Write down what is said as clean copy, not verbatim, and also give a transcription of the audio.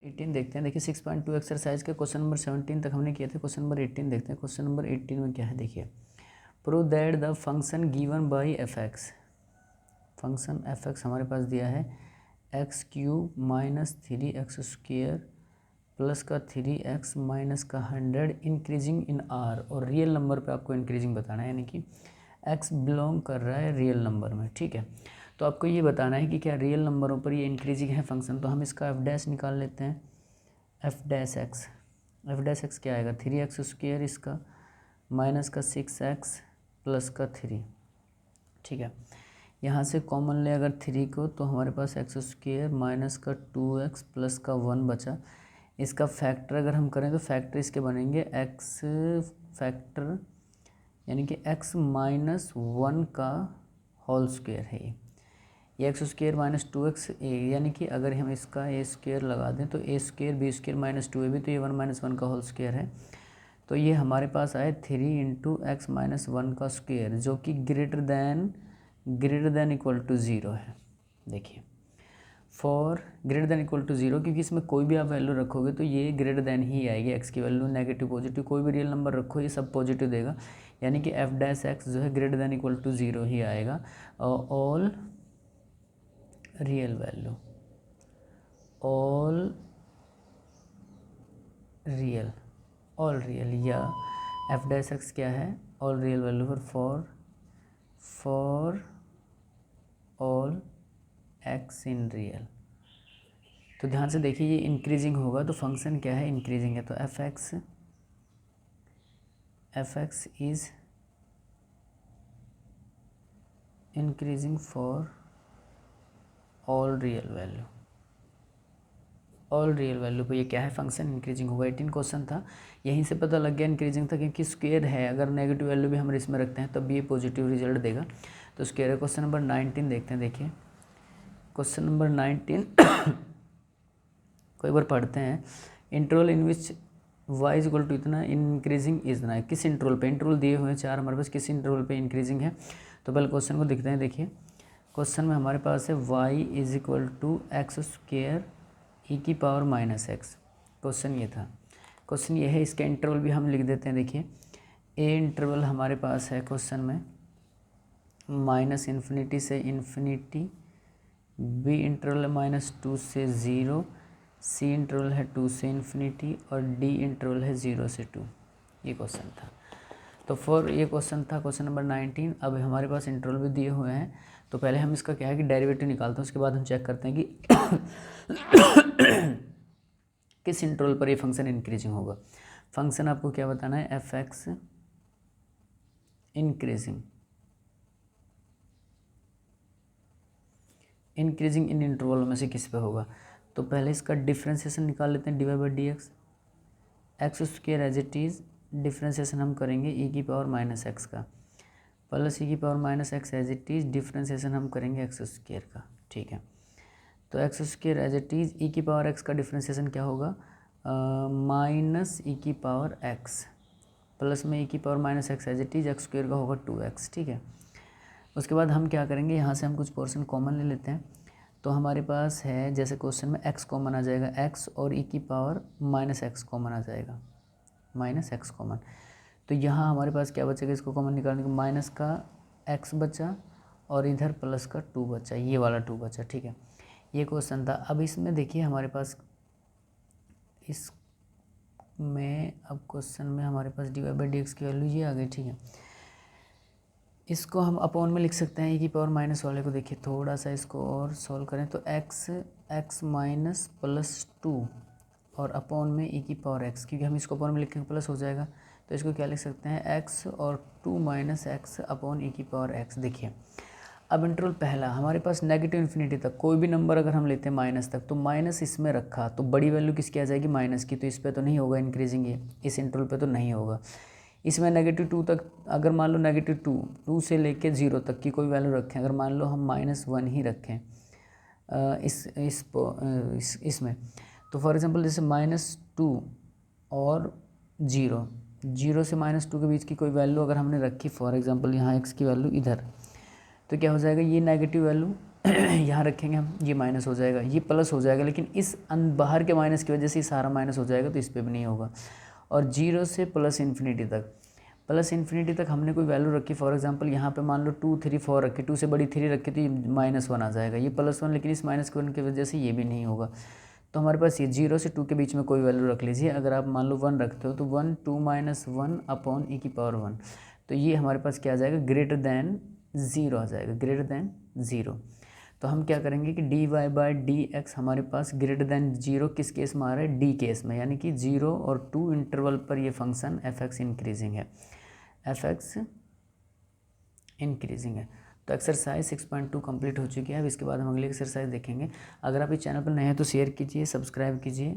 18 देखते हैं। देखिए 6.2 एक्सरसाइज के क्वेश्चन नंबर 17 तक हमने किए थे। क्वेश्चन नंबर 18 देखते हैं। क्वेश्चन नंबर 18 में क्या है देखिए, prove that the function given by F x, function F x हमारे पास दिया है x cube minus 3x² plus का 3x माइनस का 100 इंक्रीजिंग इन आर, और रियल नंबर पे आपको इंक्रीजिंग बताना है, यानी कि x बिलोंग कर रहा है रियल नंबर में। ठीक है, तो आपको ये बताना है कि क्या रियल नंबरों पर ये इंक्रीजिंग है फंक्शन। तो हम इसका एफ डैश निकाल लेते हैं। एफ डैश एक्स क्या आएगा, 3x² इसका माइनस का 6x प्लस का 3। ठीक है, यहाँ से कॉमन ले अगर 3 को, तो हमारे पास x² माइनस का 2x प्लस का 1 बचा। इसका फैक्टर अगर हम करें तो फैक्टर इसके बनेंगे x फैक्टर, यानी कि x माइनस 1 का होल स्क्वायर है ये x² माइनस 2x, यानी कि अगर हम इसका a² लगा दें तो a² b² माइनस 2ab, तो ये 1 माइनस 1 का होल स्क्वायर है। तो ये हमारे पास आए 3 इंटू एक्स माइनस 1 का स्क्वायर, जो कि ग्रेटर देन इक्वल टू 0 है। देखिए for greater than equal to 0, क्योंकि इसमें कोई भी आप वैल्यू रखोगे तो ये ग्रेटर देन ही आएगी। एक्स की वैल्यू नेगेटिव पॉजिटिव कोई भी रियल नंबर रखो ये सब पॉजिटिव देगा, यानी कि एफ डैश एक्स जो है ग्रेटर देन इक्वल टू 0 ही आएगा। और all real value, all real या एफ डैश एक्स क्या है, all real value for all x in real. तो ध्यान से देखिए ये इंक्रीजिंग होगा तो फंक्शन क्या है, इंक्रीजिंग है। तो F x is increasing for all real value, all real value पे ये क्या है, फंक्शन इंक्रीजिंग होगा। 18 क्वेश्चन था, यहीं से पता लग गया इंक्रीजिंग था, क्योंकि स्क्वायर है, अगर नेगेटिव वैल्यू भी हम इसमें रखते हैं तब भी ये पॉजिटिव रिजल्ट देगा। तो स्क्वायर है। क्वेश्चन नंबर 19 देखते हैं। देखिए क्वेश्चन नंबर 19 को एक बार पढ़ते हैं। Interval in which y is equal to इतना, इंक्रीजिंग इतना है। किस इंटरवल पे, इंटरवल दिए हुए हैं 4 हमारे पास, किस इंटरवल पे इंक्रीजिंग है। तो पहले क्वेश्चन को देखते हैं। देखिए क्वेश्चन में हमारे पास है y is equal to x² e की पावर माइनस एक्स। क्वेश्चन ये था, क्वेश्चन ये है, इसका इंटरवल भी हम लिख देते हैं। देखिए ए इंटरवल हमारे पास है क्वेश्चन में माइनस इन्फिनिटी से इन्फिनिटी, बी इंटरवल है -2 से 0, सी इंटरवल है 2 से इन्फिनिटी, और डी इंटरवल है 0 से 2। ये क्वेश्चन था। तो फॉर ये क्वेश्चन था क्वेश्चन नंबर 19। अब हमारे पास इंटरवल भी दिए हुए हैं, तो पहले हम इसका क्या है कि डेरिवेटिव निकालते हैं, उसके बाद हम चेक करते हैं कि किस इंटरवल पर ये फंक्शन इंक्रीजिंग होगा। फंक्शन आपको क्या बताना है, F x increasing in interval में से किस पे होगा। तो पहले इसका डिफ्रेंसिएशन निकाल लेते हैं, divide by D X as it is, differentiation हम करेंगे ई की पावर माइनस एक्स का, प्लस ई की power minus x as it is, differentiation हम करेंगे x² का। ठीक है, तो x² एज इट इज़, ई की पावर एक्स का डिफ्रेंसिएशन क्या होगा, माइनस ई की पावर एक्स, प्लस में ई की power minus x as it is, x² का होगा 2x। ठीक है, उसके बाद हम क्या करेंगे, यहाँ से हम कुछ पोर्शन कॉमन ले लेते हैं। तो हमारे पास है, जैसे क्वेश्चन में x कॉमन आ जाएगा, x और ई की पावर माइनस एक्स कॉमन आ जाएगा, माइनस एक्स कॉमन। तो यहाँ हमारे पास क्या बचेगा, इसको कॉमन निकालने के, माइनस का x बचा और इधर प्लस का 2 बचा, ये वाला 2 बचा। ठीक है, ये क्वेश्चन था। अब इसमें देखिए हमारे पास इसमें, अब क्वेश्चन में हमारे पास डिवाइड बाई डी एक्स की वैल्यू ये आ गई। ठीक है, इसको हम अपॉन में लिख सकते हैं, ई की पावर माइनस वाले को। देखिए थोड़ा सा इसको और सॉल्व करें तो x माइनस प्लस 2 और अपॉन में ई की पावर x, क्योंकि हम इसको अपॉन में लिखेंगे प्लस हो जाएगा, तो इसको क्या लिख सकते हैं, x और 2 माइनस एक्स अपॉन ई की पावर x। देखिए अब इंटरवल पहला हमारे पास नेगेटिव इन्फिनिटी तक, कोई भी नंबर अगर हम लेते हैं माइनस तक, तो माइनस इसमें रखा तो बड़ी वैल्यू किसकी आ जाएगी, माइनस की। तो इस पर तो नहीं होगा इंक्रीजिंग, ये इस इंटरवल पे तो नहीं होगा। इसमें -2 तक, अगर मान लो -2 से लेके 0 तक की कोई वैल्यू रखें, अगर मान लो हम -1 ही रखें इसमें, तो फॉर एग्जांपल जैसे -2 और 0 से -2 के बीच की कोई वैल्यू अगर हमने रखी, फॉर एग्जांपल यहाँ x की वैल्यू इधर, तो क्या हो जाएगा, ये नेगेटिव वैल्यू यहाँ रखेंगे हम, ये माइनस हो जाएगा, ये प्लस हो जाएगा, लेकिन इस बाहर के माइनस की वजह से सारा माइनस हो जाएगा, तो इस पर भी नहीं होगा। और 0 से प्लस इन्फिनिटी तक, प्लस इन्फिनिटी तक हमने कोई वैल्यू रखी, फॉर एग्जांपल यहाँ पे मान लो 2 3 4 रखी, 2 से बड़ी 3 रखी, तो ये -1 आ जाएगा, ये +1, लेकिन इस -1 की वजह से ये भी नहीं होगा। तो हमारे पास ये 0 से 2 के बीच में कोई वैल्यू रख लीजिए। अगर आप मान लो 1 रखते हो तो 1 2 - 1 अपॉन e⁻1, तो ये हमारे पास क्या आ जाएगा, ग्रेटर दैन 0 आ जाएगा, ग्रेटर दैन 0। तो हम क्या करेंगे कि dy/dx हमारे पास ग्रेटर दैन 0 किस केस में आ रहा है, d केस में, यानी कि 0 और 2 इंटरवल पर ये फंक्शन f(x) इंक्रीजिंग है, f(x) इंक्रीजिंग है। तो एक्सरसाइज 6.2 कंप्लीट हो चुकी है। अब इसके बाद हम अगली एक्सरसाइज देखेंगे। अगर आप इस चैनल पर नए हैं तो शेयर कीजिए, सब्सक्राइब कीजिए।